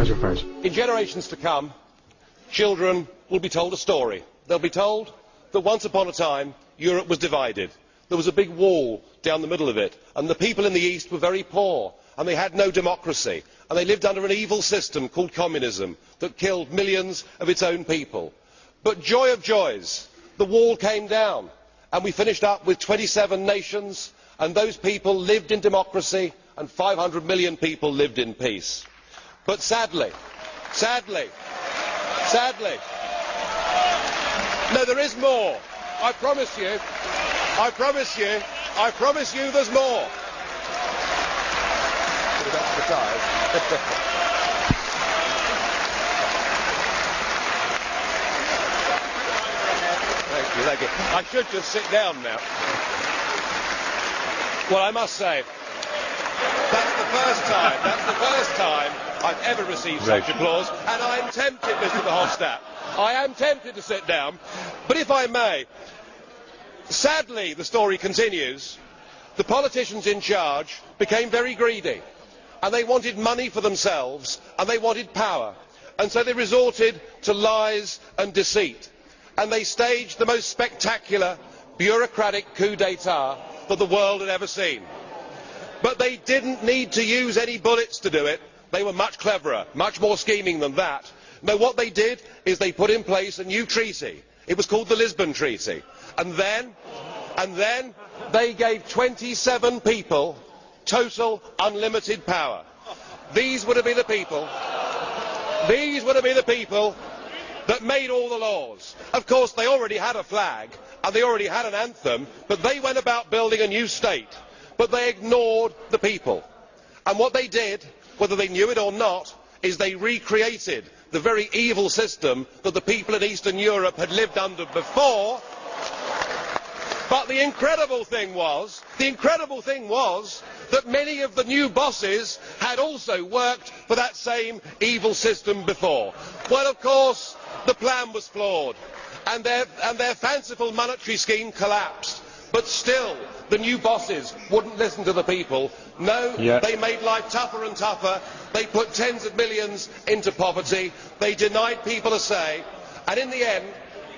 Nigel Farage. In generations to come, children will be told a story. They'll be told that once upon a time Europe was divided. There was a big wall down the middle of it, and the people in the East were very poor, and they had no democracy, and they lived under an evil system called communism that killed millions of its own people. But joy of joys, the wall came down, and we finished up with 27 nations, and those people lived in democracy, and 500 million people lived in peace. But sadly, no, there is more. I promise you there's more. Thank you. I should just sit down now. Well, I must say, that's the first time I've ever received such applause, and I'm tempted, Mr. Verhofstadt, I am tempted to sit down, but if I may, sadly, the story continues, the politicians in charge became very greedy, and they wanted money for themselves, and they wanted power, and so they resorted to lies and deceit, and they staged the most spectacular bureaucratic coup d'etat that the world had ever seen. But they didn't need to use any bullets to do it. They were much cleverer, much more scheming than that. No, what they did is they put in place a new treaty. It was called the Lisbon Treaty. And then they gave 27 people total unlimited power. These were to be the people that made all the laws. Of course, they already had a flag and they already had an anthem, but they went about building a new state. But they ignored the people. And what they did, whether they knew it or not, is they recreated the very evil system that the people in Eastern Europe had lived under before. But the incredible thing was that many of the new bosses had also worked for that same evil system before. Well, of course, the plan was flawed, and their fanciful monetary scheme collapsed. But still, the new bosses wouldn't listen to the people. No, They made life tougher and tougher. They put tens of millions into poverty. They denied people a say. And in the end,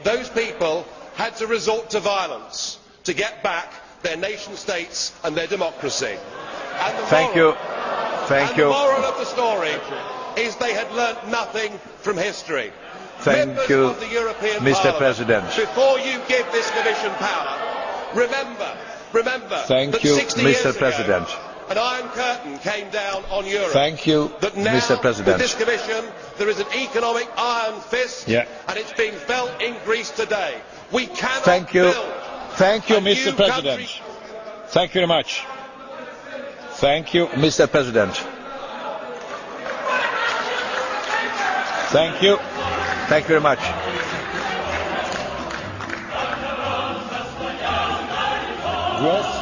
those people had to resort to violence to get back their nation states and their democracy. And the moral of the story is they had learnt nothing from history. Members of the European Parliament, before you give this Commission power, remember that 60 years ago, an Iron Curtain came down on Europe. That now, with this Commission, there is an economic iron fist, and it's being felt in Greece today. We cannot build. Thank you, Mr. President. Thank you very much. Thank you, Mr. President. Thank you. Thank you very much. Yes.